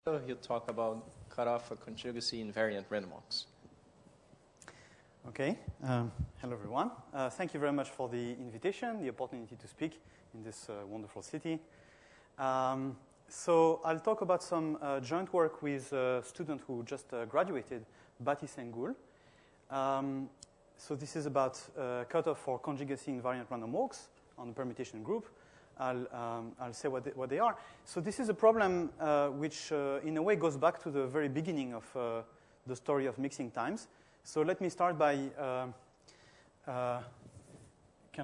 He'll talk about cutoff for conjugacy-invariant random walks. Okay. Hello, everyone. Thank you very much for the invitation, the opportunity to speak in this wonderful city. So I'll talk about some joint work with a student who just graduated, Baptiste Ngoul. So this is about cutoff for conjugacy-invariant random walks on the permutation group. I'll say what they are. So this is a problem which, in a way, goes back to the very beginning of the story of mixing times. So let me start by kind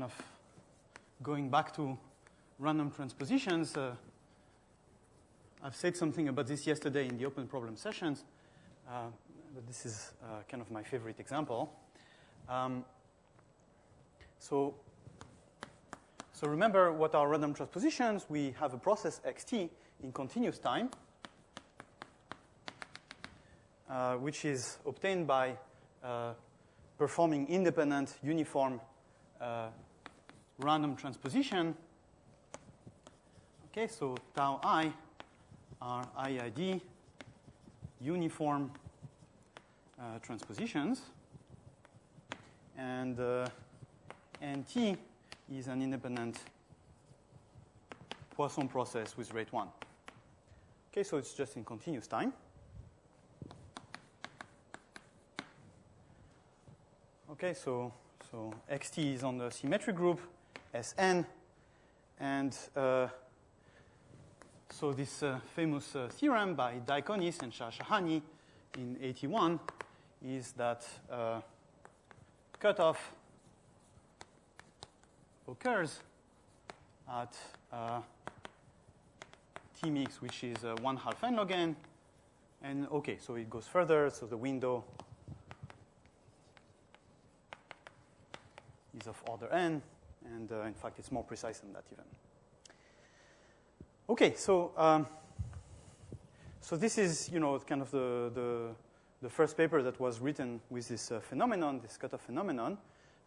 of going back to random transpositions. I've said something about this yesterday in the open problem sessions, but this is kind of my favorite example. So remember what are random transpositions. We have a process xt in continuous time, which is obtained by performing independent uniform random transposition. Okay, so tau I are IID uniform transpositions, and NT is an independent Poisson process with rate 1. Okay, so it's just in continuous time. Okay, so xt is on the symmetric group, Sn, and so this famous theorem by Diaconis and Shahshahani in 81 is that cutoff occurs at T mix, which is 1/2 n log n. And okay, so it goes further, so the window is of order n, and in fact, it's more precise than that even. Okay, so this is, kind of the first paper that was written with this phenomenon, this cutoff phenomenon.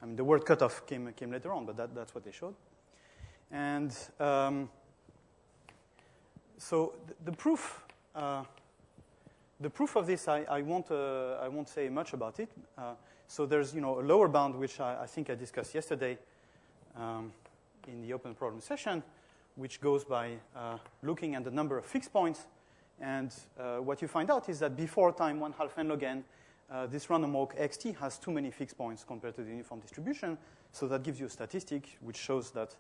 I mean, the word cutoff came later on, but that's what they showed. And so the proof of this, I won't say much about it. So there's a lower bound which I think I discussed yesterday in the open problem session, which goes by looking at the number of fixed points. And what you find out is that before time 1/2 n log n, this random walk xt has too many fixed points compared to the uniform distribution. So that gives you a statistic which shows that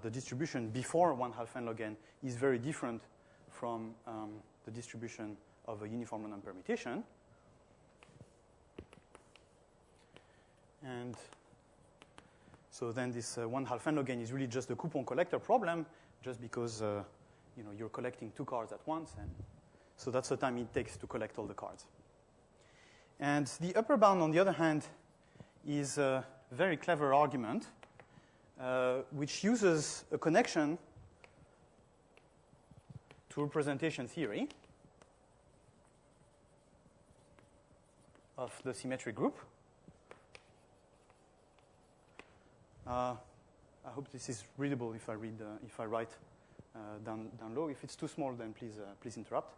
the distribution before 1/2 n log n is very different from the distribution of a uniform random permutation. And so then this 1/2 n log n is really just the coupon collector problem, just because you're collecting 2 cards at once, and so that's the time it takes to collect all the cards. And the upper bound, on the other hand, is a very clever argument, which uses a connection to representation theory of the symmetric group. I hope this is readable if I write down low. If it's too small, then please interrupt.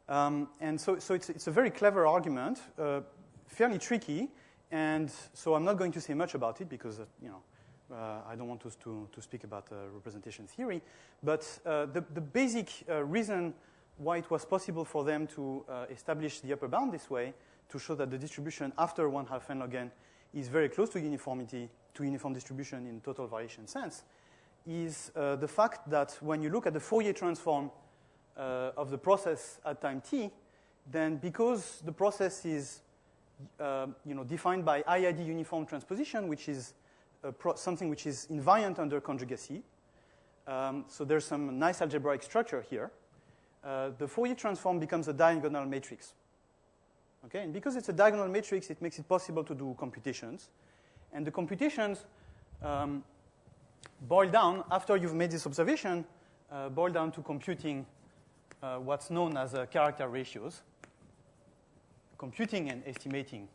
And so it's a very clever argument, fairly tricky, and so I'm not going to say much about it because I don't want to speak about representation theory. But the basic reason why it was possible for them to establish the upper bound this way, to show that the distribution after 1/2 n log n is very close to uniformity, to uniform distribution in total variation sense, is the fact that when you look at the Fourier transform of the process at time t, then because the process is defined by IID uniform transposition, which is something which is invariant under conjugacy, so there's some nice algebraic structure here, the Fourier transform becomes a diagonal matrix. Okay, and because it's a diagonal matrix, it makes it possible to do computations. And the computations boil down, after you've made this observation, boil down to computing what's known as character ratios, computing and estimating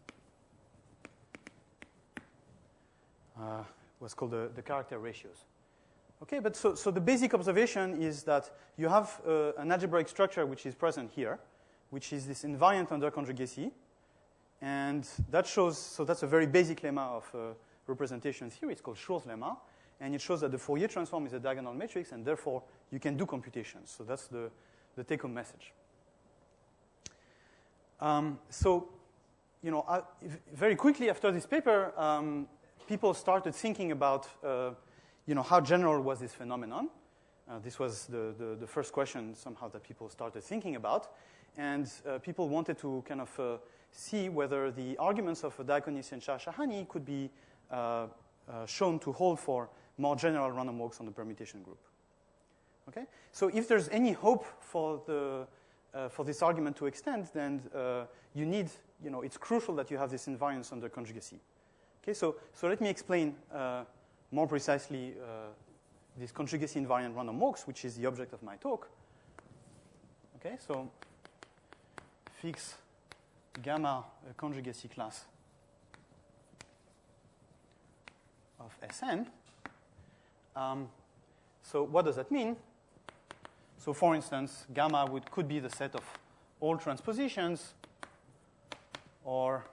what's called the character ratios. Okay, but so the basic observation is that you have an algebraic structure which is present here, which is this invariant under conjugacy. And that shows, so that's a very basic lemma of representation theory. It's called Schur's lemma. And it shows that the Fourier transform is a diagonal matrix, and therefore you can do computations. So that's the take-home message. So, very quickly after this paper, people started thinking about, how general was this phenomenon. This was the first question somehow that people started thinking about. And people wanted to kind of see whether the arguments of Diaconis and Shah-Shahani could be shown to hold for more general random walks on the permutation group. Okay? So if there's any hope for this argument to extend, then you need, it's crucial that you have this invariance under conjugacy. Okay, so let me explain more precisely this conjugacy invariant random walks, which is the object of my talk. Okay, so fix gamma a conjugacy class of Sn. So what does that mean? So for instance, gamma could be the set of all transpositions, or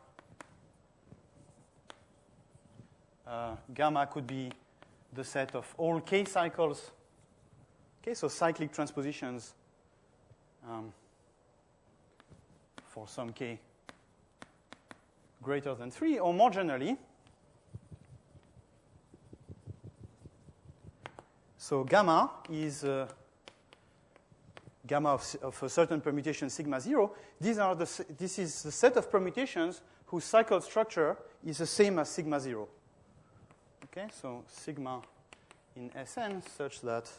gamma could be the set of all k cycles. Okay, so cyclic transpositions for some k greater than 3, or more generally, so gamma is gamma of a certain permutation sigma 0. This is the set of permutations whose cycle structure is the same as sigma 0. Okay, so sigma in Sn such that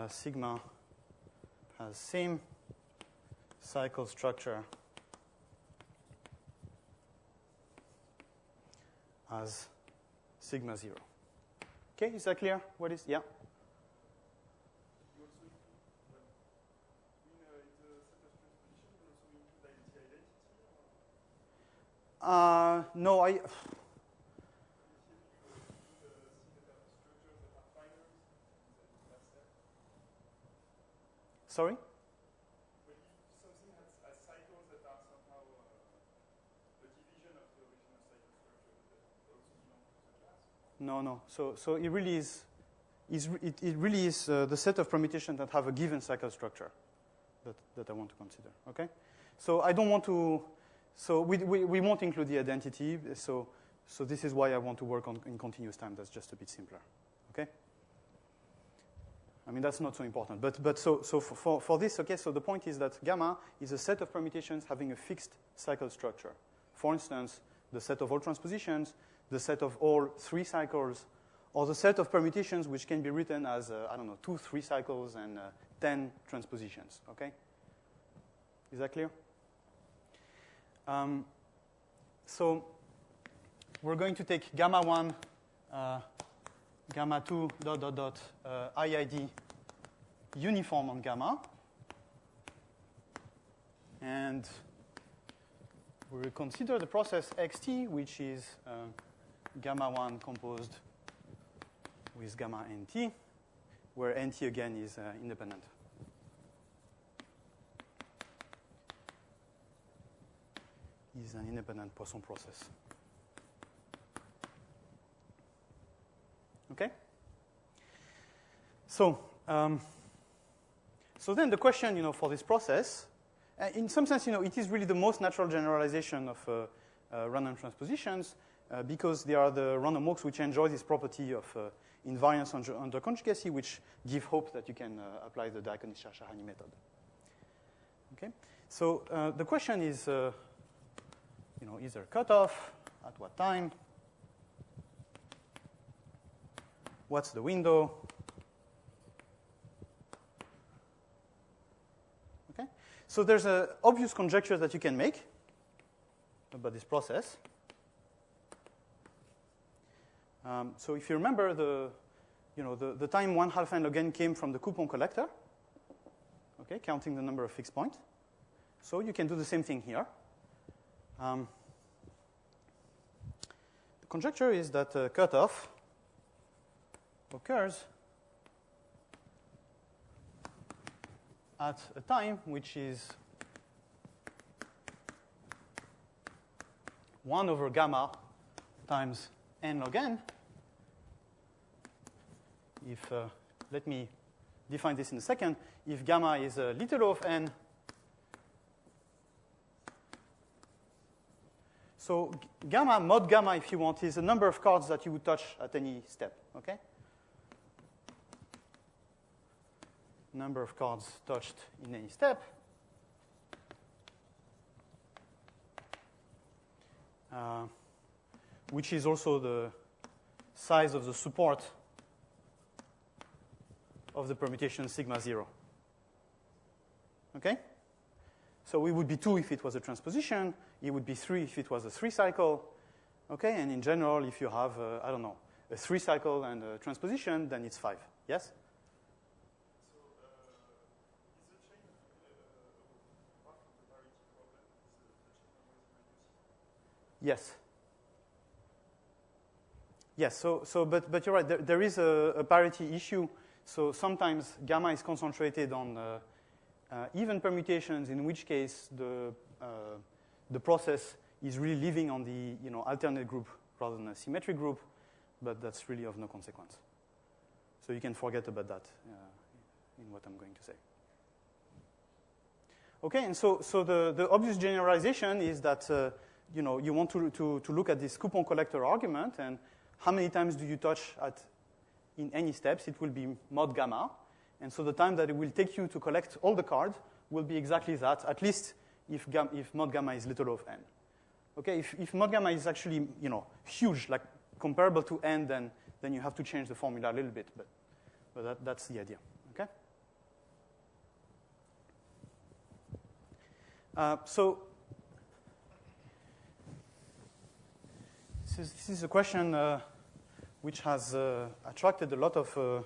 sigma has same cycle structure as sigma 0. Okay, is that clear? What is, yeah? No, Sorry? But if something has cycles that are somehow a division of the original cycle structure, that also belong to the class? No. So it really is. It really is the set of permutations that have a given cycle structure that I want to consider. Okay. So I don't want to. So we won't include the identity. So this is why I want to work in continuous time. That's just a bit simpler. Okay. I mean, that's not so important. But so for this, okay, so the point is that gamma is a set of permutations having a fixed cycle structure. For instance, the set of all transpositions, the set of all 3 cycles, or the set of permutations which can be written as, 2 3 cycles and 10 transpositions, okay? Is that clear? So we're going to take gamma 1, gamma 2, ... IID uniform on gamma. And we will consider the process xt, which is gamma 1 composed with gamma nt, where nt again is independent. Is an independent Poisson process. Okay? So then the question, for this process, in some sense, it is really the most natural generalization of random transpositions because they are the random walks which enjoy this property of invariance under conjugacy, which give hope that you can apply the Diaconis-Shah-Shahani method. Okay? So the question is, is there a cutoff? At what time? What's the window? Okay? So there's an obvious conjecture that you can make about this process. So if you remember, the time 1/2 n log n came from the coupon collector, okay, counting the number of fixed points. So you can do the same thing here. The conjecture is that cutoff occurs at a time which is 1 over gamma times n log n. If, let me define this in a second. If gamma is little o of n, so gamma, mod gamma, if you want, is the number of cards that you would touch at any step, okay? Number of cards touched in any step. Which is also the size of the support of the permutation sigma 0. Okay? So it would be 2 if it was a transposition. It would be 3 if it was a 3-cycle. Okay? And in general, if you have, I don't know, a 3-cycle and a transposition, then it's 5. Yes? So is the chain apart from the parity problem, is the chain always reducing? Yes. Yes, but you're right. There is a parity issue. So sometimes gamma is concentrated on even permutations, in which case the process is really living on the alternate group rather than a symmetric group, but that's really of no consequence. So you can forget about that in what I'm going to say. Okay, and so the obvious generalization is that you want to look at this coupon collector argument, and how many times do you touch in any steps? It will be mod gamma. And so the time that it will take you to collect all the cards will be exactly that, at least if mod gamma is little o of n. Okay, if mod gamma is actually huge, like comparable to n, then you have to change the formula a little bit. But that's the idea. Okay. So this is a question which has attracted a lot of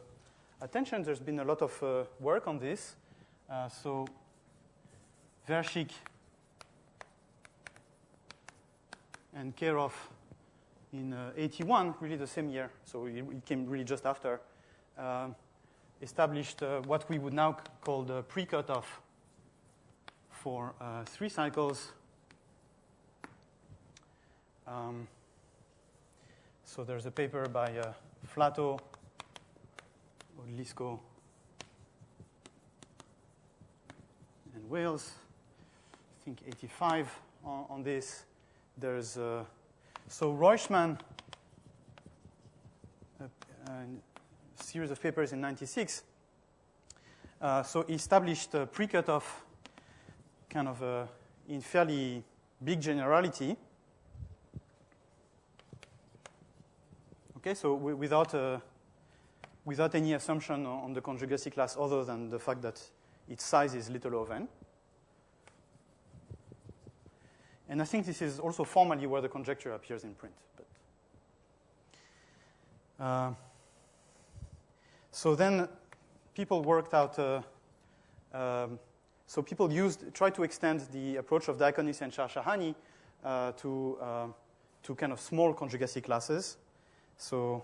attention. There's been a lot of work on this. So Berestycki and Kerov in 81, really the same year, so it came really just after, established what we would now call the pre-cutoff for 3 cycles. So there's a paper by Flato, Odlisko, and Wales, I think 85 on this. There's so Reuschmann, a series of papers in 96. So he established a pre-cutoff kind of in fairly big generality. Okay, so without any assumption on the conjugacy class other than the fact that its size is little o of n. And I think this is also formally where the conjecture appears in print. But so then people worked out, so people tried to extend the approach of Diaconis and Shahshahani to kind of small conjugacy classes. So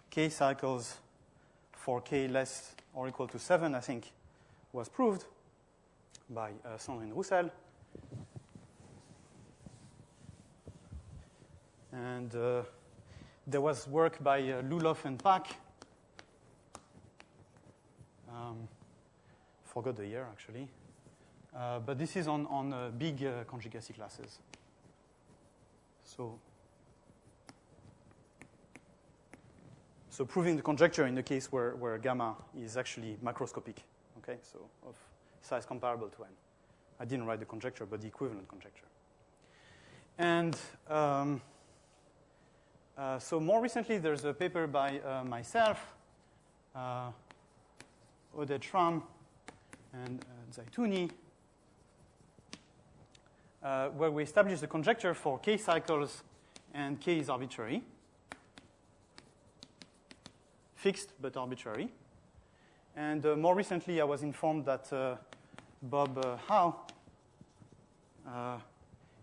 k cycles for k less or equal to 7, I think, was proved by Sandrine Roussel. And there was work by Luloff and Pak. Forgot the year, actually. But this is on big conjugacy classes. So proving the conjecture in the case where gamma is actually macroscopic, okay, so of size comparable to n. I didn't write the conjecture, but the equivalent conjecture. And so more recently, there's a paper by myself, Oded Schramm, and Zaitouni, where we established the conjecture for k cycles, and k is arbitrary. Fixed but arbitrary. And more recently, I was informed that Bob Howe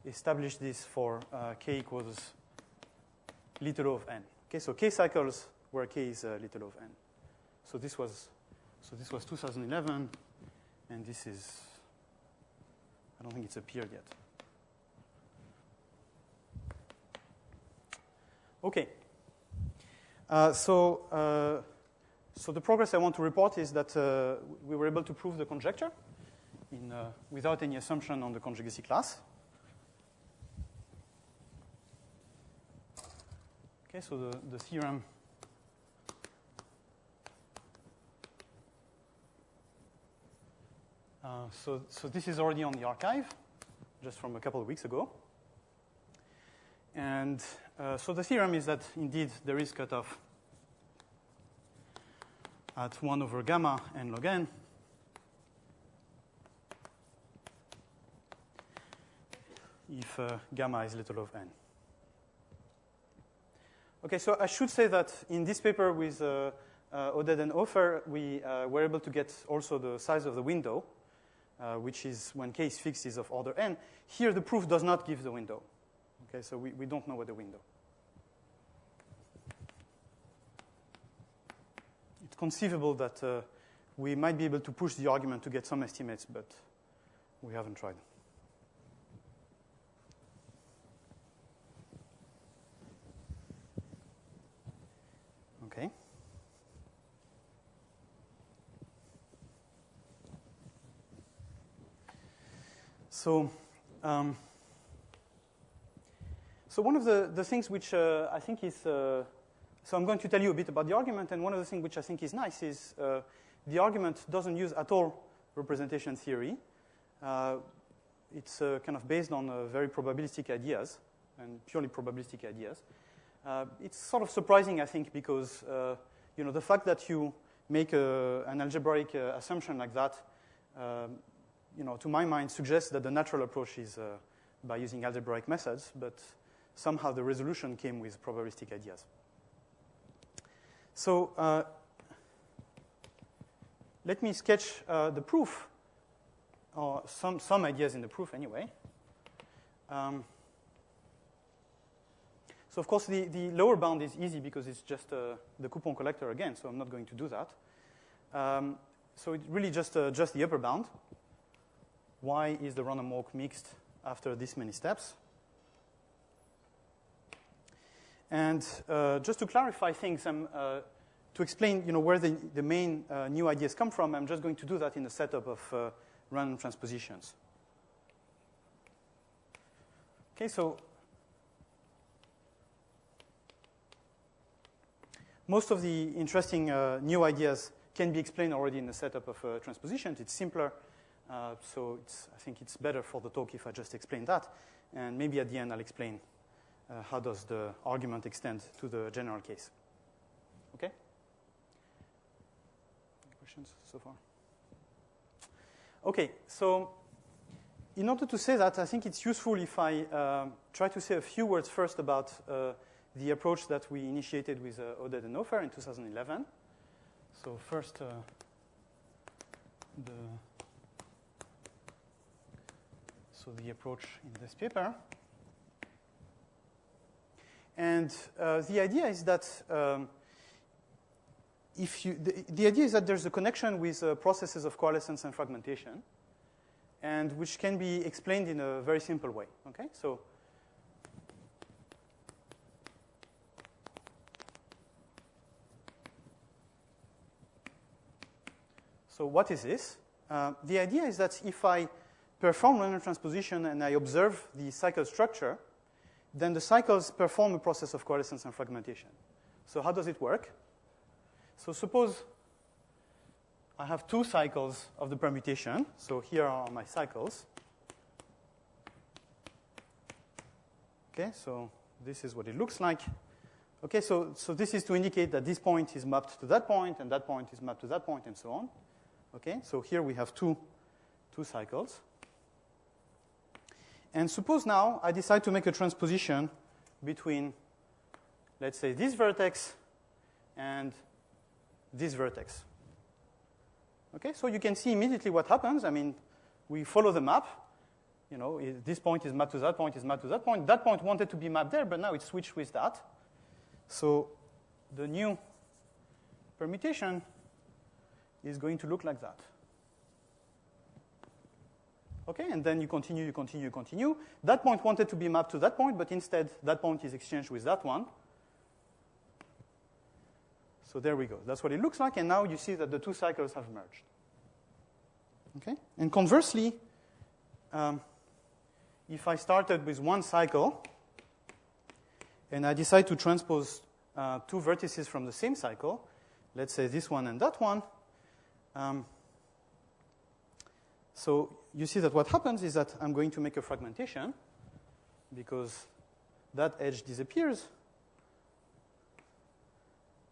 established this for k equals little o of n. Okay, so k cycles where k is little o of n. So this was 2011, And this is, I don't think it's appeared yet. Okay. So the progress I want to report is that we were able to prove the conjecture without any assumption on the conjugacy class. Okay, so the theorem so this is already on the archive, just from a couple of weeks ago. And so the theorem is that indeed there is cutoff at 1 over gamma n log n if gamma is little of n. Okay, so I should say that in this paper with Oded and Ofer, we were able to get also the size of the window, which is when k is fixed is of order n. Here the proof does not give the window. Okay, so we don't know what the window. It's conceivable that we might be able to push the argument to get some estimates, but we haven't tried. Okay. So one of the things which I think is, so I'm going to tell you a bit about the argument, and one of the things which I think is nice is the argument doesn't use at all representation theory. It's kind of based on very probabilistic ideas, and purely probabilistic ideas. It's sort of surprising, I think, because the fact that you make an algebraic assumption like that, to my mind, suggests that the natural approach is by using algebraic methods, but somehow the resolution came with probabilistic ideas. So let me sketch the proof, or some ideas in the proof anyway. So of course the lower bound is easy because it's just the coupon collector again, so I'm not going to do that. So it's really just the upper bound. Why is the random walk mixed after this many steps? And just to clarify things, to explain where the main new ideas come from, I'm just going to do that in the setup of random transpositions. Okay, so most of the interesting new ideas can be explained already in the setup of transpositions. It's simpler, so I think it's better for the talk if I just explain that. And maybe at the end I'll explain how does the argument extend to the general case. Okay? Any questions so far? Okay, so in order to say that, I think it's useful if I try to say a few words first about the approach that we initiated with Oded and Ofer in 2011. So first, the approach in this paper. And the idea is that the idea is that there's a connection with processes of coalescence and fragmentation, and which can be explained in a very simple way. Okay, so what is this? The idea is that if I perform random transposition and I observe the cycle structure, then the cycles perform a process of coalescence and fragmentation. So how does it work? So suppose I have two cycles of the permutation. So here are my cycles. Okay, so this is what it looks like. Okay, so this is to indicate that this point is mapped to that point, and that point is mapped to that point, and so on. Okay, so here we have two cycles. And suppose now I decide to make a transposition between, let's say, this vertex and this vertex. Okay, so you can see immediately what happens. I mean, we follow the map. This point is mapped to that point, is mapped to that point. That point wanted to be mapped there, but now it's switched with that. So the new permutation is going to look like that. Okay, and then you continue. That point wanted to be mapped to that point, but instead that point is exchanged with that one. So there we go. That's what it looks like, and now you see that the two cycles have merged. Okay, and conversely, if I started with one cycle, and I decide to transpose two vertices from the same cycle, let's say this one and that one, so you see that what happens is that I'm going to make a fragmentation because that edge disappears.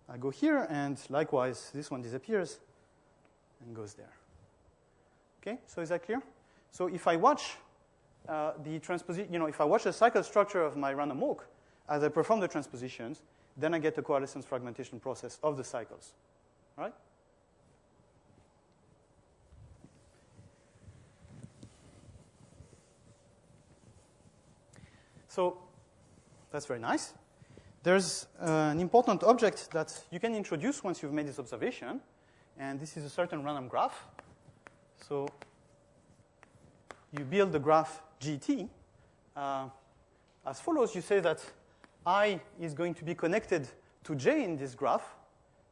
I go here, and likewise, this one disappears and goes there. Okay, so is that clear? So if I watch the transposition, if I watch the cycle structure of my random walk as I perform the transpositions, then I get the coalescence fragmentation process of the cycles, right? So that's very nice. There's an important object that you can introduce once you've made this observation, and this is a certain random graph. So you build the graph GT as follows. You say that I is going to be connected to J in this graph.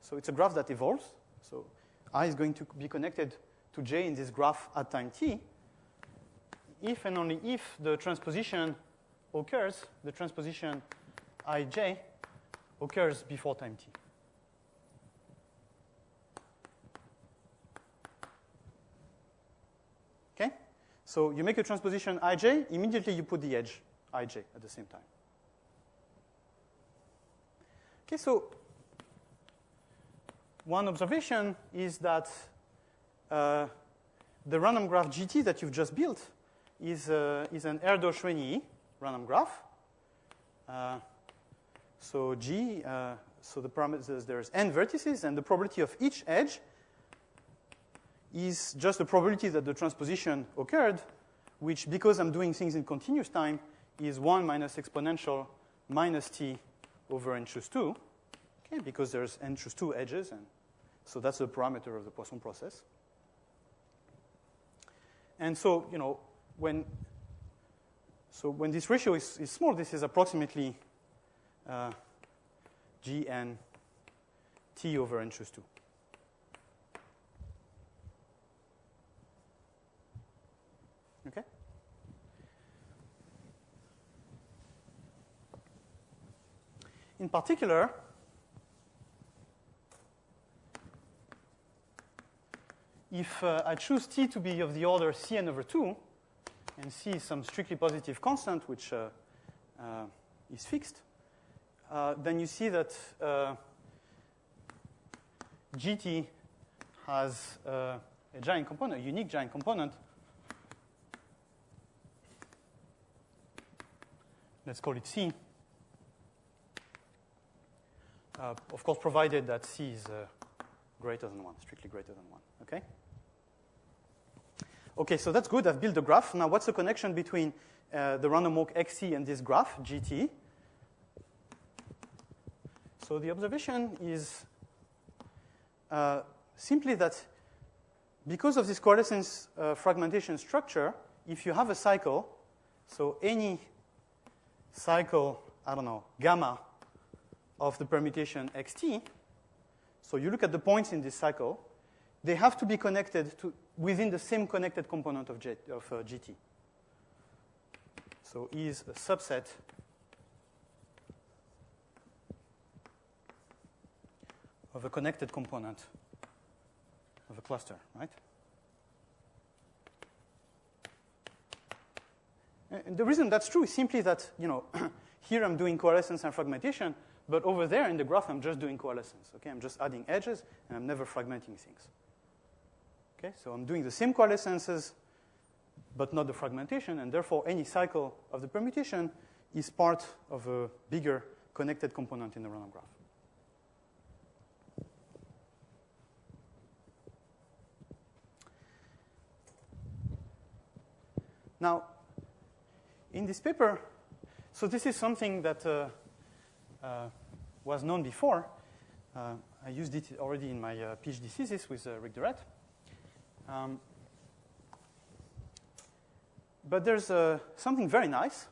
So it's a graph that evolves. So I is going to be connected to J in this graph at time t if and only if the transposition occurs, the transposition ij occurs before time t. Okay? So you make a transposition ij, immediately you put the edge ij at the same time. Okay, so one observation is that the random graph GT that you've just built is an Erdos-Renyi random graph. So G, so the parameters, there's n vertices, and the probability of each edge is just the probability that the transposition occurred, which, because I'm doing things in continuous time, is 1 minus exponential minus t over n choose 2, okay, because there's n choose 2 edges, and so that's the parameter of the Poisson process. And so, when this ratio is small, this is approximately Gn t over n choose 2. Okay? In particular, if I choose t to be of the order Cn over 2, and C is some strictly positive constant, which is fixed, then you see that GT has a giant component, a unique giant component. Let's call it C. Of course, provided that C is greater than 1, strictly greater than 1. Okay? Okay, so that's good. I've built the graph. Now, what's the connection between the random walk XC and this graph, GT? So the observation is simply that because of this coalescence fragmentation structure, if you have a cycle, so any cycle, I don't know, gamma of the permutation xt, so you look at the points in this cycle, they have to be connected to within the same connected component of GT. So E is a subset of a connected component of a cluster, right? And the reason that's true is simply that, here I'm doing coalescence and fragmentation, but over there in the graph I'm just doing coalescence. Okay, I'm just adding edges and I'm never fragmenting things. Okay, so I'm doing the same coalescences, but not the fragmentation, and therefore any cycle of the permutation is part of a bigger connected component in the random graph. Now, in this paper, so this is something that was known before. I used it already in my PhD thesis with Rick Durrett. But there's something very nice,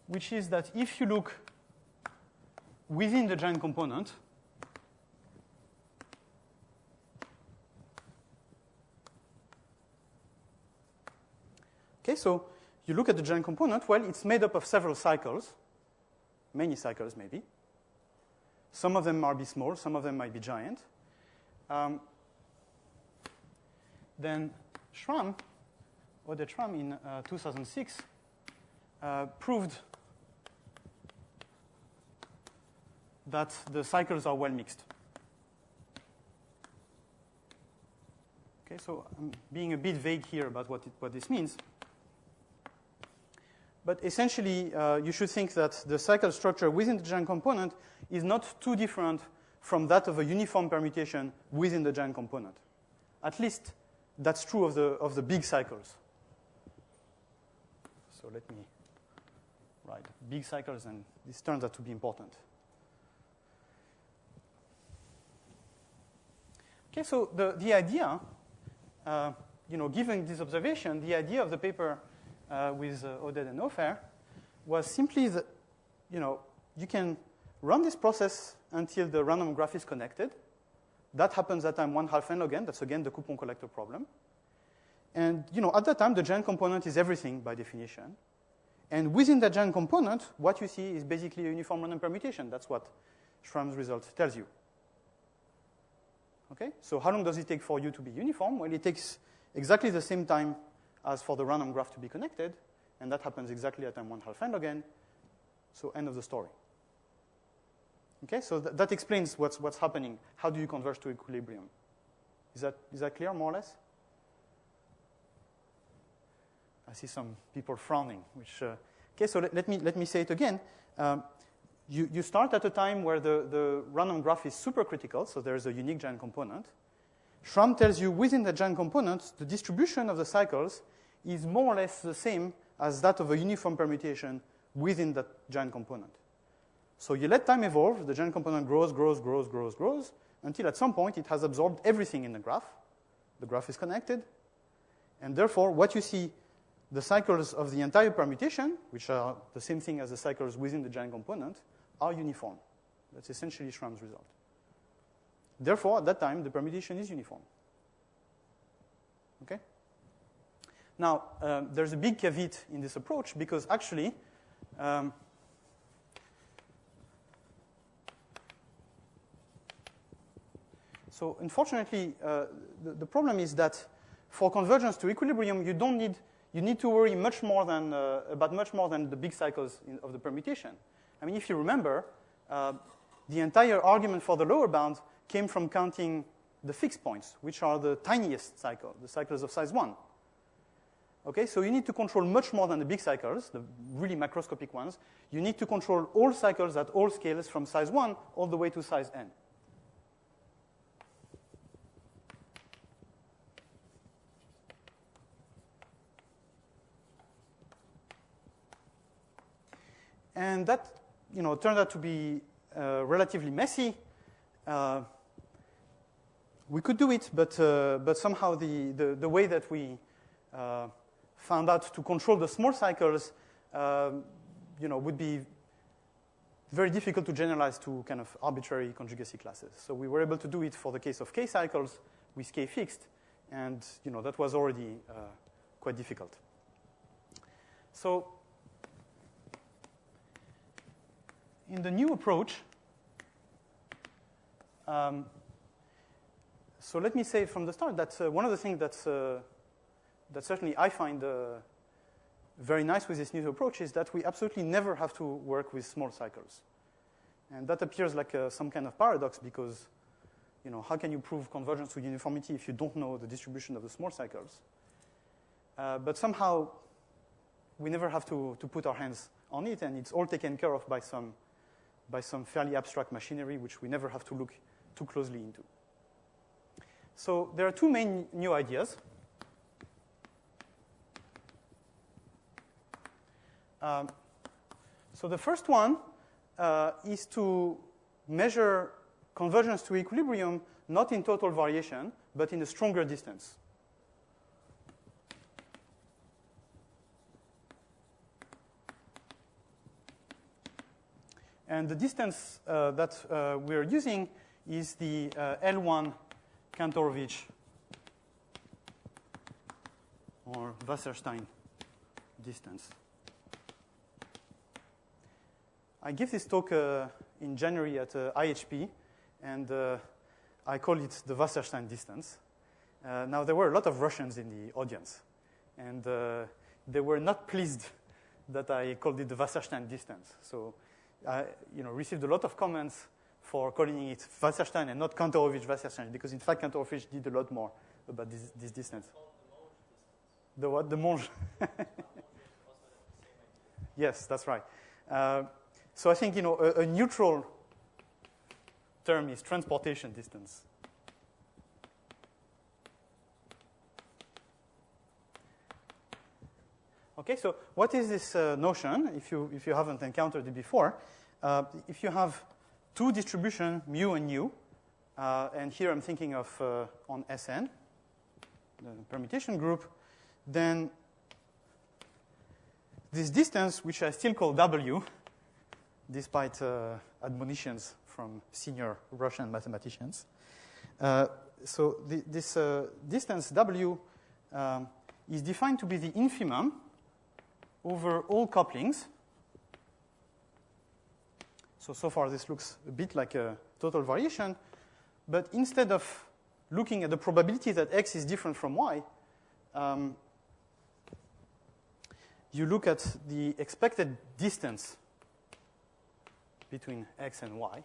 which is that if you look within the giant component, okay, so you look at the giant component, well, it's made up of several cycles, many cycles maybe. Some of them might be small, some of them might be giant. Then Schramm, Oded Schramm in 2006, proved that the cycles are well mixed. Okay, so I'm being a bit vague here about what this means. But essentially, you should think that the cycle structure within the giant component is not too different from that of a uniform permutation within the giant component. At least that's true of the big cycles. So let me write big cycles, and this turns out to be important. Okay, so the idea, given this observation, the idea of the paper with Oded and Ofer was simply that, you can run this process until the random graph is connected. That happens at time 1/2 n log n. That's, again, the coupon collector problem. And, at that time, the giant component is everything by definition. And within that giant component, what you see is basically a uniform random permutation. That's what Schramm's result tells you. Okay? So how long does it take for you to be uniform? Well, it takes exactly the same time as for the random graph to be connected, and that happens exactly at time 1/2 n log n. So end of the story. Okay, so that explains what's happening. How do you converge to equilibrium? Is that clear, more or less? I see some people frowning. Okay, so let me say it again. You start at a time where the random graph is supercritical, so there is a unique giant component. Schramm tells you within the giant component, the distribution of the cycles is more or less the same as that of a uniform permutation within that giant component. So you let time evolve, the giant component grows, until at some point it has absorbed everything in the graph. The graph is connected. And therefore, what you see, the cycles of the entire permutation, which are the same thing as the cycles within the giant component, are uniform. That's essentially Schramm's result. Therefore, at that time, the permutation is uniform. Okay? Now, there's a big caveat in this approach, because actually, so unfortunately, the problem is that for convergence to equilibrium, you need to worry about much more than the big cycles of the permutation. I mean, if you remember, the entire argument for the lower bound came from counting the fixed points, which are the tiniest cycle, the cycles of size 1. Okay, so you need to control much more than the big cycles, the really macroscopic ones. You need to control all cycles at all scales from size 1 all the way to size n. And that, turned out to be relatively messy. We could do it, but somehow the way that we found out to control the small cycles, would be very difficult to generalize to kind of arbitrary conjugacy classes. So we were able to do it for the case of k cycles with k fixed, and that was already quite difficult. So in the new approach, so let me say from the start that one of the things that certainly I find very nice with this new approach is that we absolutely never have to work with small cycles. And that appears like some kind of paradox, because how can you prove convergence to uniformity if you don't know the distribution of the small cycles? But somehow we never have to put our hands on it, and it's all taken care of by some fairly abstract machinery, which we never have to look too closely into. So there are two main new ideas. So the first one is to measure convergence to equilibrium not in total variation, but in a stronger distance. And the distance that we're using is the L1 Kantorovich or Wasserstein distance. I gave this talk in January at IHP, and I call it the Wasserstein distance. Now, there were a lot of Russians in the audience, and they were not pleased that I called it the Wasserstein distance. So I received a lot of comments for calling it Wasserstein and not Kantorovich-Wasserstein, because in fact Kantorovich did a lot more about this distance. The what? The Monge. Yes, that's right. So I think a neutral term is transportation distance. Okay, so what is this notion? If you haven't encountered it before, if you have two distributions, mu and nu, and here I'm thinking of on Sn, the permutation group, then this distance, which I still call W, despite admonitions from senior Russian mathematicians. So this distance W is defined to be the infimum over all couplings. So far this looks a bit like a total variation, but instead of looking at the probability that X is different from Y, you look at the expected distance between X and Y.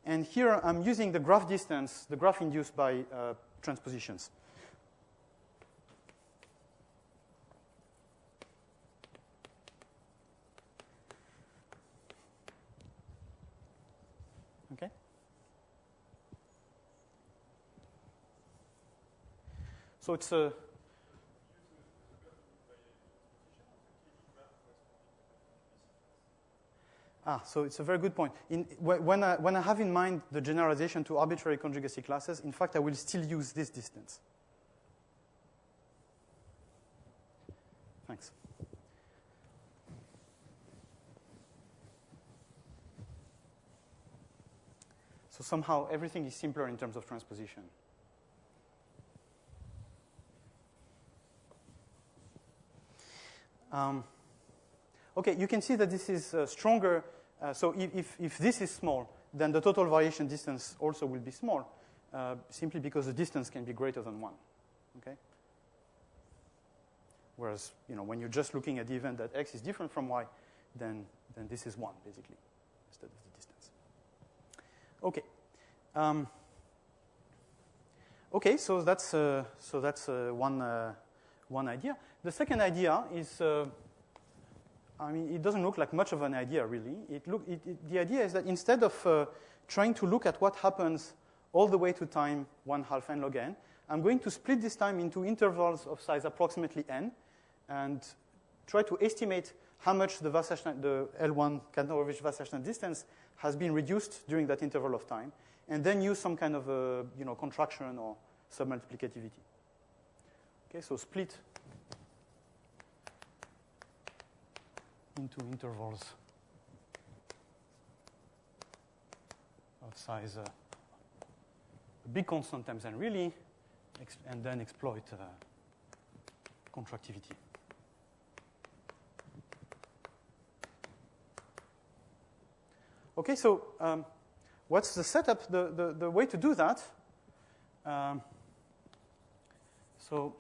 And here I'm using the graph distance, the graph induced by transpositions. Okay? So it's a so it's a very good point. When I have in mind the generalization to arbitrary conjugacy classes, in fact, I will still use this distance. Thanks. So somehow everything is simpler in terms of transposition. Okay, you can see that this is stronger. So if this is small, then the total variation distance also will be small, simply because the distance can be greater than 1. Okay. Whereas, when you're just looking at the event that X is different from Y, then this is 1 basically instead of the distance. Okay. Okay, so that's one idea. The second idea is. It doesn't look like much of an idea, really. The idea is that instead of trying to look at what happens all the way to time 1/2 n log n, I'm going to split this time into intervals of size approximately n and try to estimate how much the L1 Kantorovich-Wasserstein distance has been reduced during that interval of time, and then use some kind of contraction or submultiplicativity. Okay, so split into intervals of size a big constant times n really, and then exploit contractivity. Okay, so what's the setup? The way to do that? So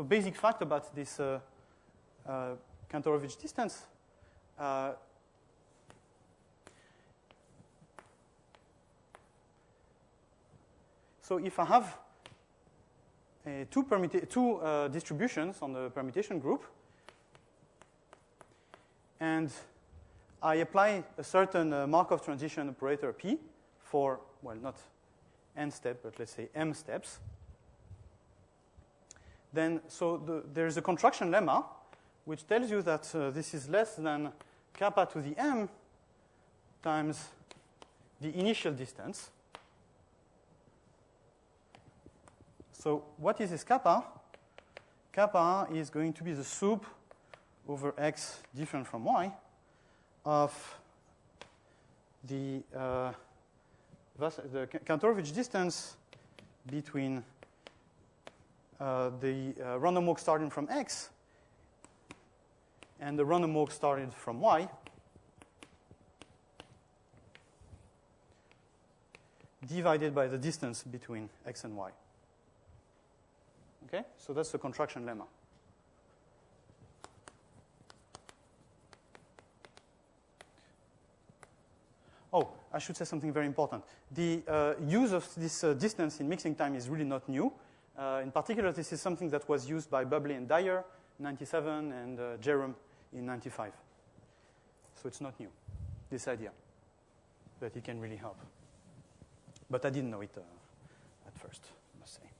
basic fact about this Kantorovich distance. So if I have two distributions on the permutation group, and I apply a certain Markov transition operator P for, well, not n step, but let's say m steps, then there's a contraction lemma which tells you that this is less than kappa to the m times the initial distance. So what is this kappa? Kappa is going to be the sup over x different from y of the Kantorovich distance between the random walk starting from X and the random walk started from Y divided by the distance between X and Y. Okay? So that's the contraction lemma. Oh, I should say something very important. The use of this distance in mixing time is really not new. In particular, this is something that was used by Bublé and Dyer in 97 and Jerome in 95. So it's not new, this idea, but it can really help. But I didn't know it at first, I must say.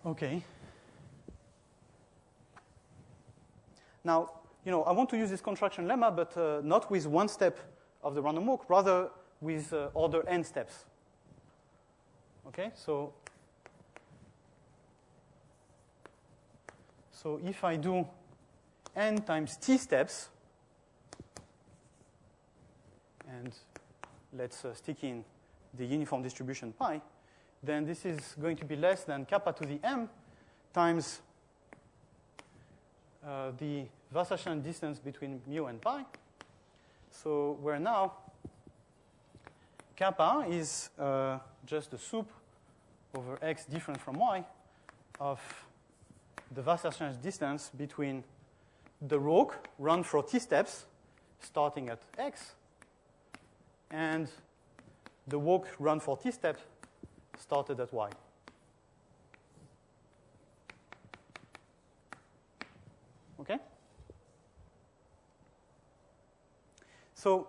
Okay. Now, I want to use this contraction lemma, but not with one step of the random walk, rather with order n steps. Okay, so if I do n times t steps, and let's stick in the uniform distribution pi, then this is going to be less than kappa to the m times the Wasserstein distance between mu and pi. So where now kappa is just the soup over x different from y of the Wasserstein distance between the walk run for t steps starting at x and the walk run for t steps started at y. Okay? So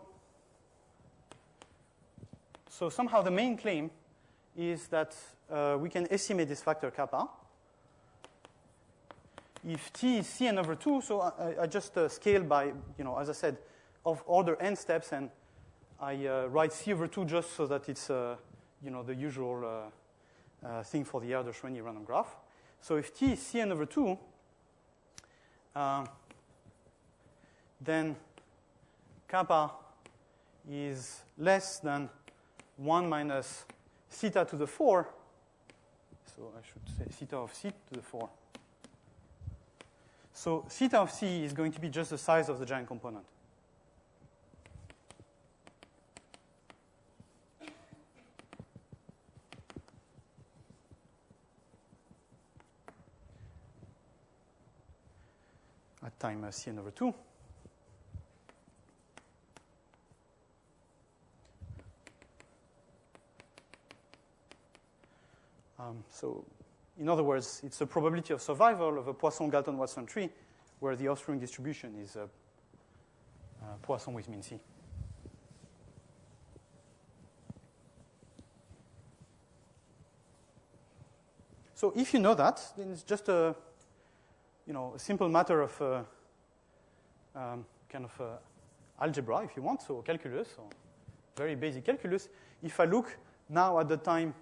somehow the main claim is that we can estimate this factor kappa. If t is Cn over 2, so I just scale by, as I said, of order n steps, and I write C over 2 just so that it's, the usual thing for the Erdős-Renyi random graph. So if t is Cn over 2, then kappa is less than 1 minus theta to the 4. So I should say theta of c to the 4. So theta of c is going to be just the size of the giant component. At time Cn over 2. So in other words, it's a probability of survival of a Poisson-Galton-Watson tree where the offspring distribution is a Poisson with mean C. So if you know that, then it's just a simple matter of algebra, if you want, so calculus, or very basic calculus. If I look now at the time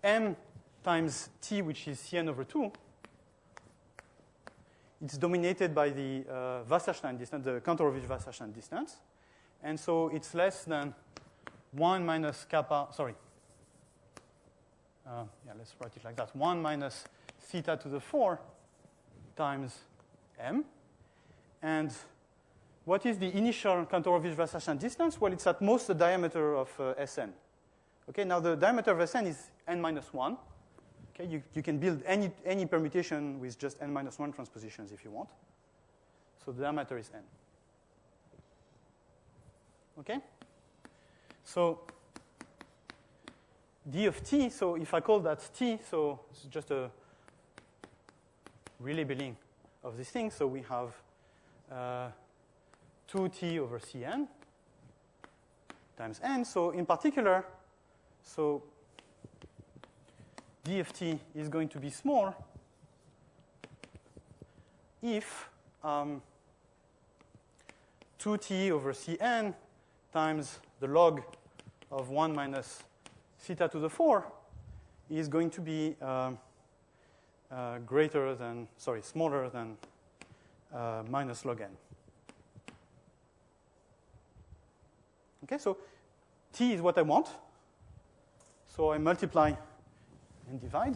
m times t, which is Cn over 2, it's dominated by the Wasserstein distance, the Kantorovich-Wasserstein distance. And so it's less than 1 minus kappa, let's write it like that. 1 minus theta to the 4 times m. And what is the initial Kantorovich-Wasserstein distance? Well, it's at most the diameter of Sn. Okay, now the diameter of Sn is n minus 1. Okay, you can build any permutation with just n minus 1 transpositions if you want. So the diameter is n. Okay? So d of t, so if I call that t, so it's just a relabeling of this thing. So we have 2t over Cn times n. So in particular, so d of t is going to be small if 2t over Cn times the log of 1 minus theta to the 4 is going to be smaller than minus log n. Okay, so t is what I want. So I multiply and divide.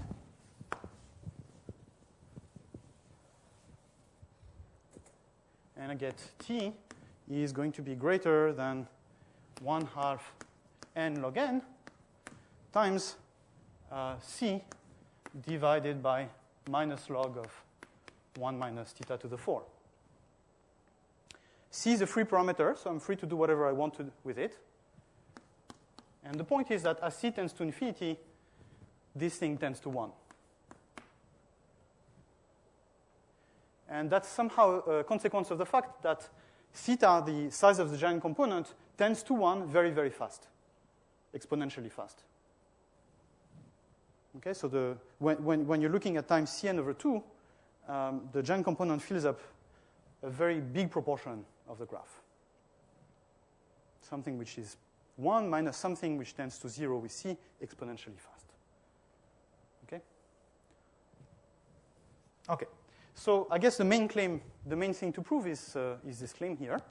And I get t is going to be greater than 1/2 n log n times c divided by minus log of 1 minus theta to the 4. C is a free parameter, so I'm free to do whatever I want to with it. And the point is that as c tends to infinity, this thing tends to 1. And that's somehow a consequence of the fact that theta, the size of the giant component, tends to 1 very, very fast, exponentially fast. Okay, so when you're looking at time Cn over 2, the giant component fills up a very big proportion of the graph. Something which is 1 minus something which tends to 0 with C exponentially fast. Okay? Okay. So I guess the main claim, the main thing to prove is this claim here.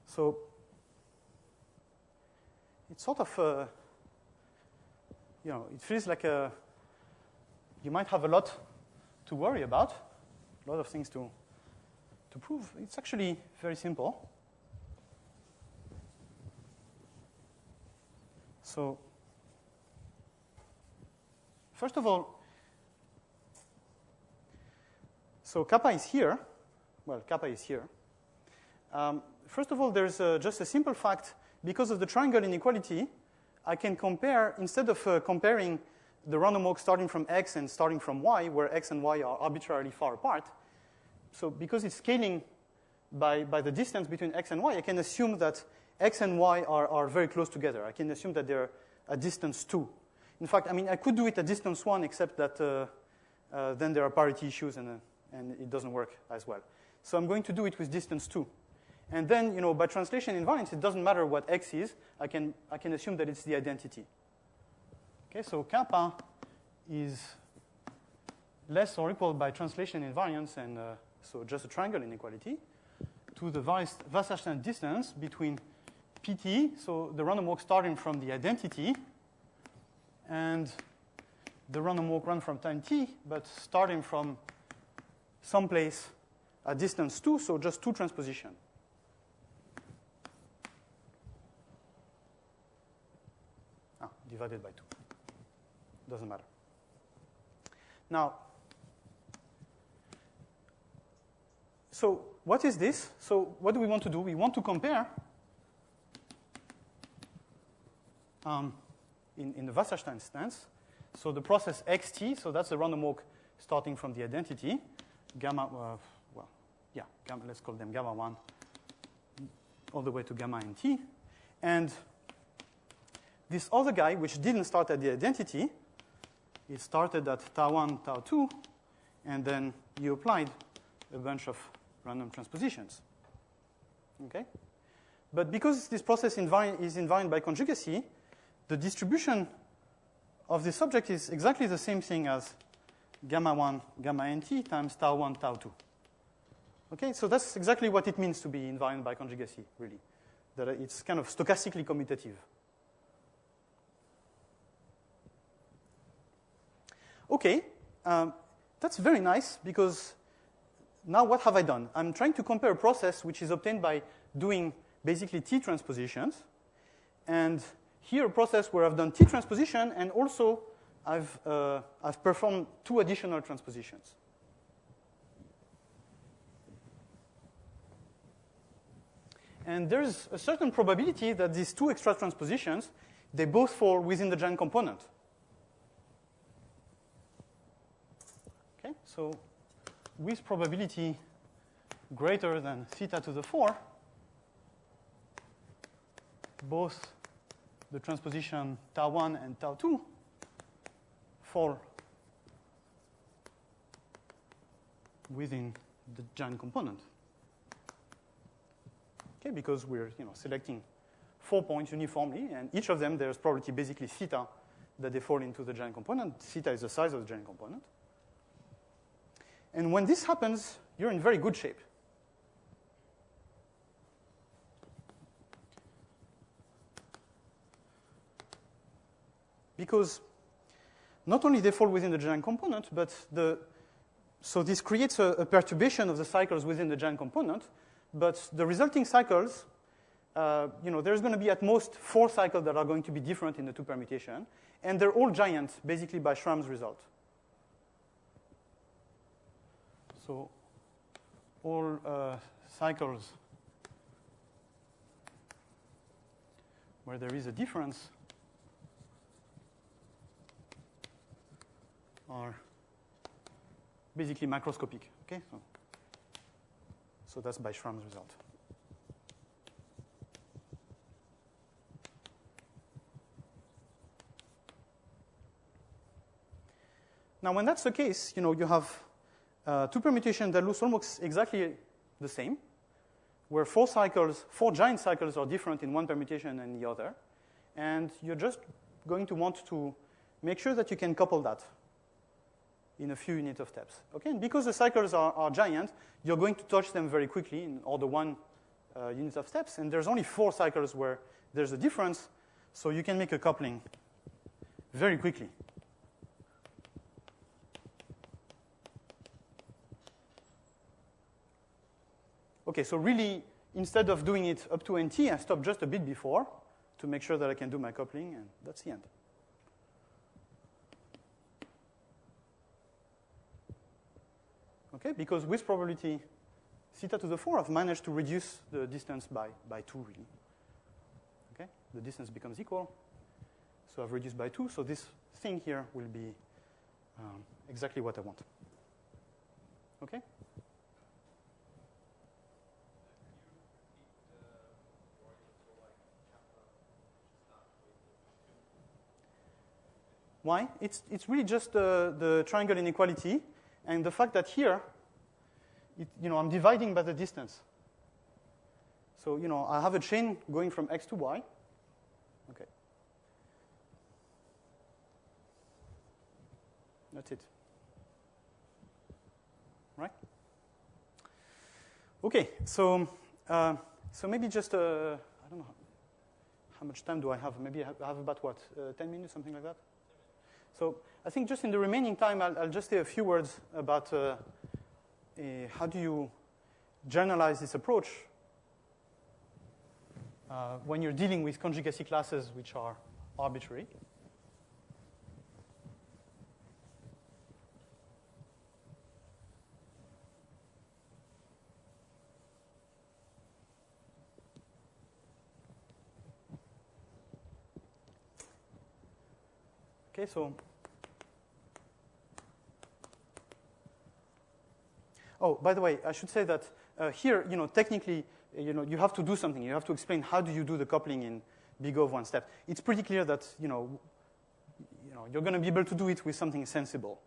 So it's sort of, it feels like you might have a lot to worry about, a lot of things to prove. It's actually very simple. So first of all, so kappa is here. Well, kappa is here. First of all, there's just a simple fact. Because of the triangle inequality, I can compare, instead of comparing the random walk starting from x and starting from y, where x and y are arbitrarily far apart, so because it's scaling by the distance between x and y, I can assume that x and y are very close together. I can assume that they're at distance 2. In fact, I mean, I could do it at distance 1, except that then there are parity issues and it doesn't work as well. So I'm going to do it with distance 2. And then, by translation invariance, it doesn't matter what x is. I can assume that it's the identity. Okay, so kappa is less or equal by translation invariance, and so just a triangle inequality, to the Wasserstein distance between pt, so the random walk starting from the identity, and the random walk run from time t, but starting from someplace at distance 2, so just 2 transposition. Divided by 2. Doesn't matter. Now, so what is this? So what do we want to do? We want to compare in the Wasserstein stance. So the process xt, so that's the random walk starting from the identity, gamma, gamma, let's call them gamma 1, all the way to gamma nt. And this other guy, which didn't start at the identity, it started at tau 1, tau 2, and then you applied a bunch of random transpositions. Okay? But because this process is invariant by conjugacy, the distribution of this object is exactly the same thing as gamma 1, gamma nt times tau 1, tau 2. Okay? So that's exactly what it means to be invariant by conjugacy, really. That it's kind of stochastically commutative. Okay, that's very nice, because now what have I done? I'm trying to compare a process which is obtained by doing basically t transpositions, and here a process where I've done t transposition, and also I've performed 2 additional transpositions. And there's a certain probability that these 2 extra transpositions, they both fall within the giant component. Okay, so with probability greater than theta to the 4, both the transposition tau 1 and tau 2 fall within the giant component. Okay, because we're selecting 4 points uniformly, and each of them there's probability basically theta that they fall into the giant component. Theta is the size of the giant component. And when this happens, you're in very good shape. Because not only they fall within the giant component, but so this creates a perturbation of the cycles within the giant component, but the resulting cycles, there's going to be at most 4 cycles that are going to be different in the 2 permutation, and they're all giant, basically by Schramm's result. So all cycles where there is a difference are basically macroscopic. Okay, so that's by Schramm's result. Now, when that's the case, you have 2 permutations that look almost exactly the same, where 4 giant cycles are different in one permutation and the other, and you're just going to want to make sure that you can couple that in a few units of steps. Okay, and because the cycles are giant, you're going to touch them very quickly in all the 1 unit of steps, and there's only 4 cycles where there's a difference, so you can make a coupling very quickly. Okay, so really, instead of doing it up to NT, I stop just a bit before to make sure that I can do my coupling, and that's the end. Okay, because with probability theta to the 4, I've managed to reduce the distance by 2, really. Okay, the distance becomes equal, so I've reduced by 2, so this thing here will be exactly what I want. Okay? Why? It's really just the triangle inequality and the fact that here, I'm dividing by the distance. So, I have a chain going from X to Y. Okay. That's it. Right? Okay, so maybe just, I don't know, how much time do I have? Maybe I have about, 10 minutes, something like that? So I think just in the remaining time, I'll just say a few words about how do you generalize this approach when you're dealing with conjugacy classes which are arbitrary. Okay, so by the way, I should say that here, technically, you have to do something. You have to explain how do you do the coupling in big O of 1 step. It's pretty clear that you're going to be able to do it with something sensible,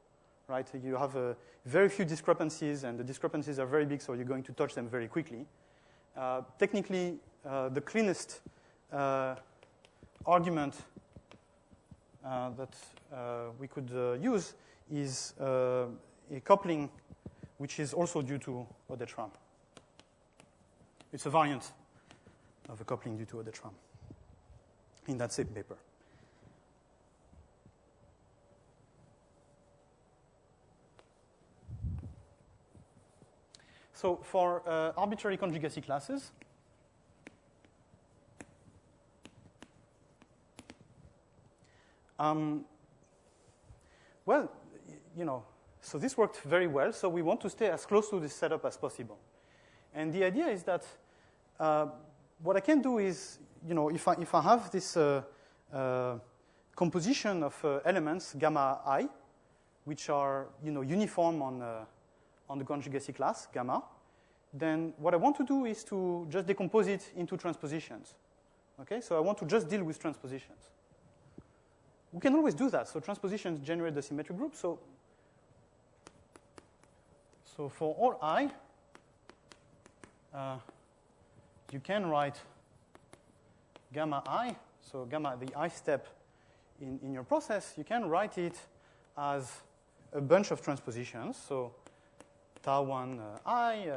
right? You have very few discrepancies, and the discrepancies are very big, so you're going to touch them very quickly. Technically, the cleanest argument that we could use is a coupling which is also due to Oded-Schramm. It's a variant of a coupling due to Oded-Schramm in that same paper. So for arbitrary conjugacy classes, so this worked very well, so we want to stay as close to this setup as possible. And the idea is that what I can do is, if I have this composition of elements, gamma I, which are, uniform on the conjugacy class, gamma, then what I want to do is to just decompose it into transpositions. Okay, so I want to just deal with transpositions. We can always do that. So transpositions generate the symmetric group. So for all I, you can write gamma I. So gamma, the I step, in your process, you can write it as a bunch of transpositions. So tau 1 I,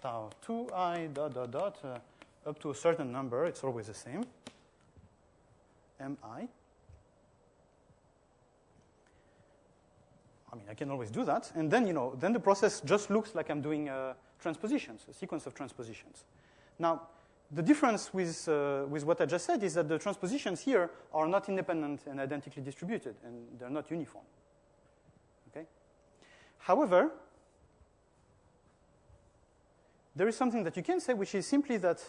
tau 2 I, dot, dot, dot, up to a certain number. It's always the same, mi. I mean, I can always do that. And then, then the process just looks like I'm doing transpositions, a sequence of transpositions. Now, the difference with what I just said is that the transpositions here are not independent and identically distributed, and they're not uniform. Okay? However, there is something that you can say, which is simply that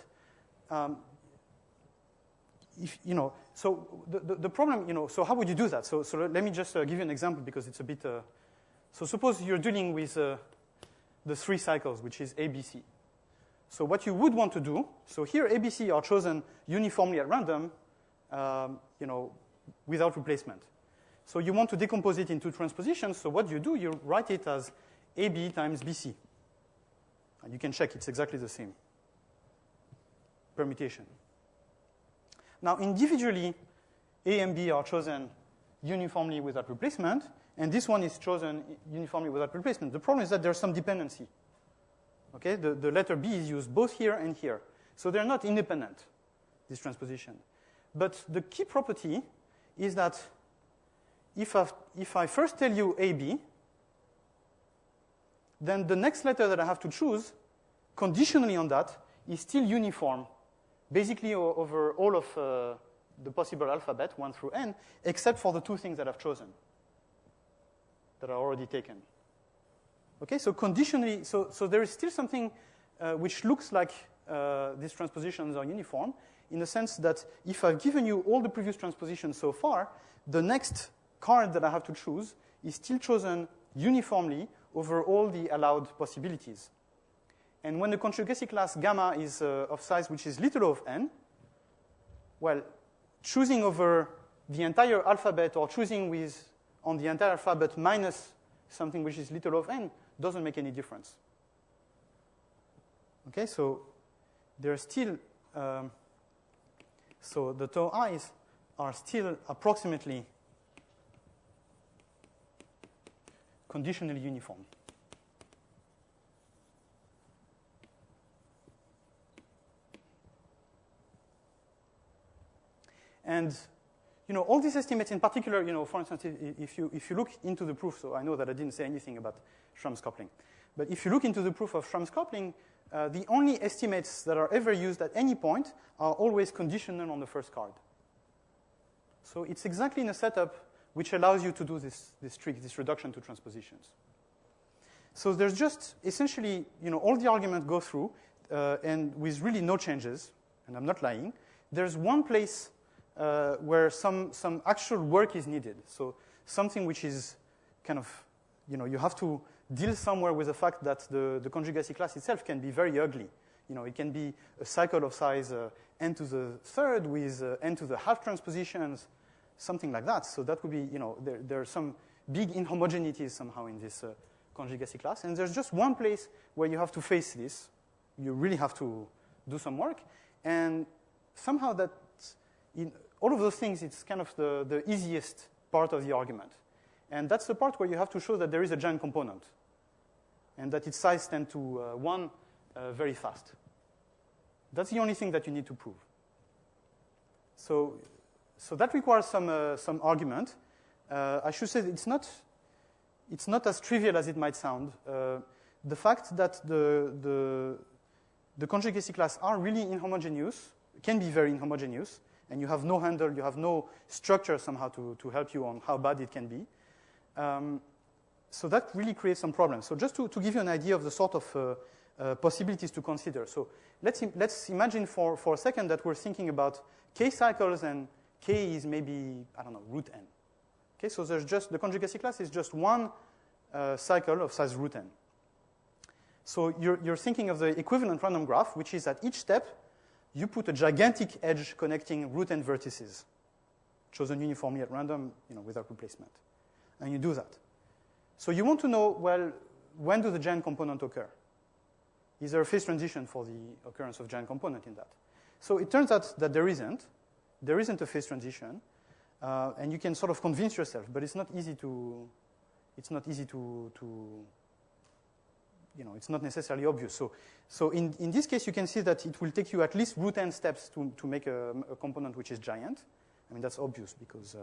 if, so the problem, so how would you do that? So let me just give you an example because it's a bit, so suppose you're dealing with the 3 cycles, which is ABC. So what you would want to do, so here ABC are chosen uniformly at random, without replacement. So you want to decompose it into transpositions, so what you do, you write it as AB times BC. And you can check, it's exactly the same. Permutation. Now, individually, A and B are chosen uniformly without replacement, and this one is chosen uniformly without replacement. The problem is that there's some dependency. Okay, the letter B is used both here and here. So they're not independent, this transposition. But the key property is that if I first tell you AB, then the next letter that I have to choose, conditionally on that, is still uniform, basically over all of the possible alphabet, 1 through n, except for the 2 things that I've chosen, that are already taken. Okay, so conditionally, so there is still something which looks like these transpositions are uniform, in the sense that if I've given you all the previous transpositions so far, the next card that I have to choose is still chosen uniformly over all the allowed possibilities. And when the conjugacy class gamma is of size which is little of n, well, choosing over the entire alphabet or choosing on the entire alphabet minus something which is little of n doesn't make any difference. Okay, so there's still, so the tau i's are still approximately conditionally uniform. And all these estimates, in particular, for instance, if you look into the proof, so I know that I didn't say anything about Schramm's coupling, but if you look into the proof of Schramm's coupling, the only estimates that are ever used at any point are always conditional on the first card. So it's exactly in a setup which allows you to do this trick, this reduction to transpositions. So there's just essentially, all the arguments go through, and with really no changes, and I'm not lying. There's one place where some actual work is needed. So something which is kind of, you have to deal somewhere with the fact that the conjugacy class itself can be very ugly. It can be a cycle of size n to the third with n to the half transpositions, something like that. So that would be, there are some big inhomogeneities somehow in this conjugacy class. And there's just one place where you have to face this. You really have to do some work. And somehow that, in all of those things, it's kind of the easiest part of the argument. And that's the part where you have to show that there is a giant component and that its size tends to 1 very fast. That's the only thing that you need to prove. So that requires some argument. I should say that it's not as trivial as it might sound. The fact that the conjugacy class are really inhomogeneous, can be very inhomogeneous, and you have no handle, you have no structure somehow to help you on how bad it can be. So that really creates some problems. So just to give you an idea of the sort of possibilities to consider. So let's imagine for a second that we're thinking about k cycles, and k is maybe, I don't know, root n. Okay, so there's just, the conjugacy class is just one cycle of size root n. So you're thinking of the equivalent random graph, which is at each step, you put a gigantic edge connecting root n vertices, chosen uniformly at random, without replacement. And you do that. So you want to know, well, when do the giant component occur? Is there a phase transition for the occurrence of giant component in that? So it turns out that there isn't. There isn't a phase transition. And you can sort of convince yourself, but it's not easy to it's not necessarily obvious. So in this case, you can see that it will take you at least root n steps to make a component which is giant. I mean, that's obvious because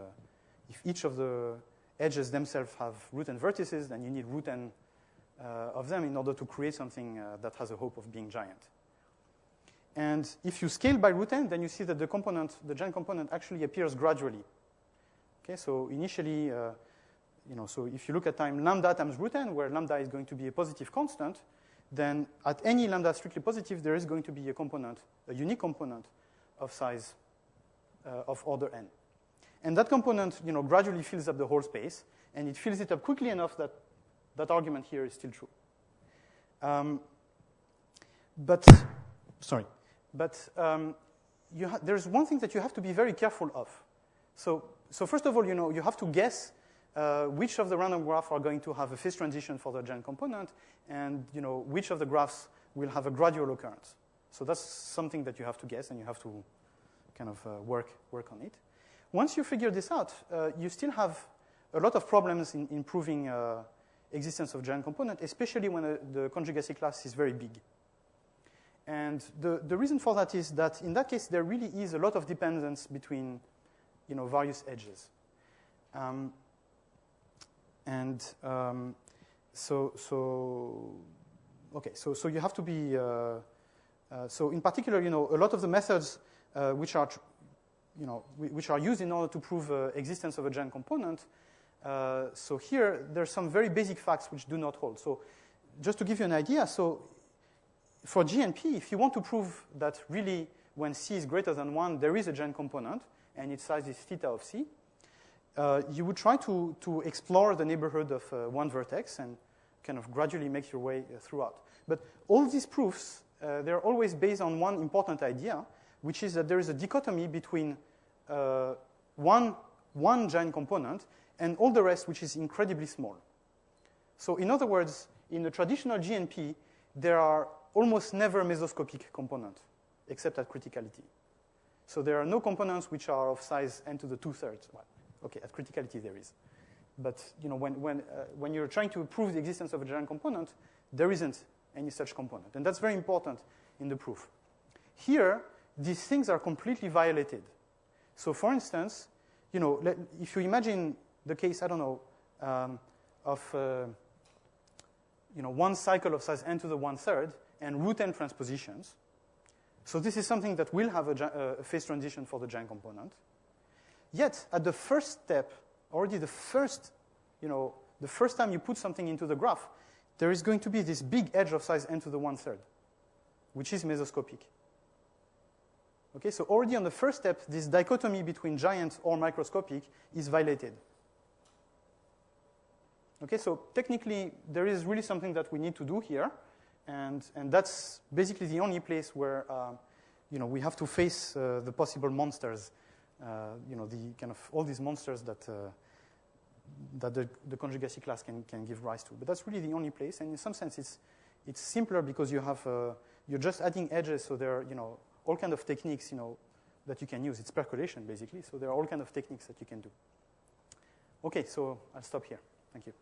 if each of the edges themselves have root n vertices, then you need root n of them in order to create something that has a hope of being giant. And if you scale by root n, then you see that the giant component actually appears gradually. Okay, so initially, so if you look at time lambda times root n, where lambda is going to be a positive constant, then at any lambda strictly positive, there is going to be a unique component of size of order n. And that component, gradually fills up the whole space, and it fills it up quickly enough that that argument here is still true. There's one thing that you have to be very careful of. So first of all, you have to guess which of the random graphs are going to have a phase transition for the giant component, and which of the graphs will have a gradual occurrence. So that's something that you have to guess, and you have to kind of work on it. Once you figure this out, you still have a lot of problems in proving existence of giant component, especially when the conjugacy class is very big. And the reason for that is that in that case, there really is a lot of dependence between various edges. So you have to be, so in particular, a lot of the methods which are used in order to prove existence of a giant component. So here, there's some very basic facts which do not hold. So just to give you an idea, so for G and P, if you want to prove that really when C is greater than 1, there is a giant component, and its size is theta of C, you would try to explore the neighborhood of one vertex and kind of gradually make your way throughout. But all these proofs, they're always based on one important idea, which is that there is a dichotomy between one giant component and all the rest, which is incredibly small. So in other words, in the traditional GNP, there are almost never mesoscopic components, except at criticality. So there are no components which are of size n to the 2/3. Well, okay, at criticality there is. But when you're trying to prove the existence of a giant component, there isn't any such component. And that's very important in the proof. Here, these things are completely violated. So for instance, if you imagine the case, I don't know, of one cycle of size n to the 1/3 and root n transpositions. So this is something that will have a phase transition for the giant component. Yet, at the first step, already the first time you put something into the graph, there is going to be this big edge of size n to the 1/3, which is mesoscopic. Okay, so already on the first step, this dichotomy between giant or microscopic is violated. Okay, so technically, there is really something that we need to do here, and that's basically the only place where we have to face the possible monsters, the kind of all these monsters that the conjugacy class can give rise to. But that's really the only place, and in some sense, it's simpler because you're just adding edges, so there are all kinds of techniques that you can use. It's percolation basically, so there are all kinds of techniques that you can do. Okay, so I'll stop here. Thank you.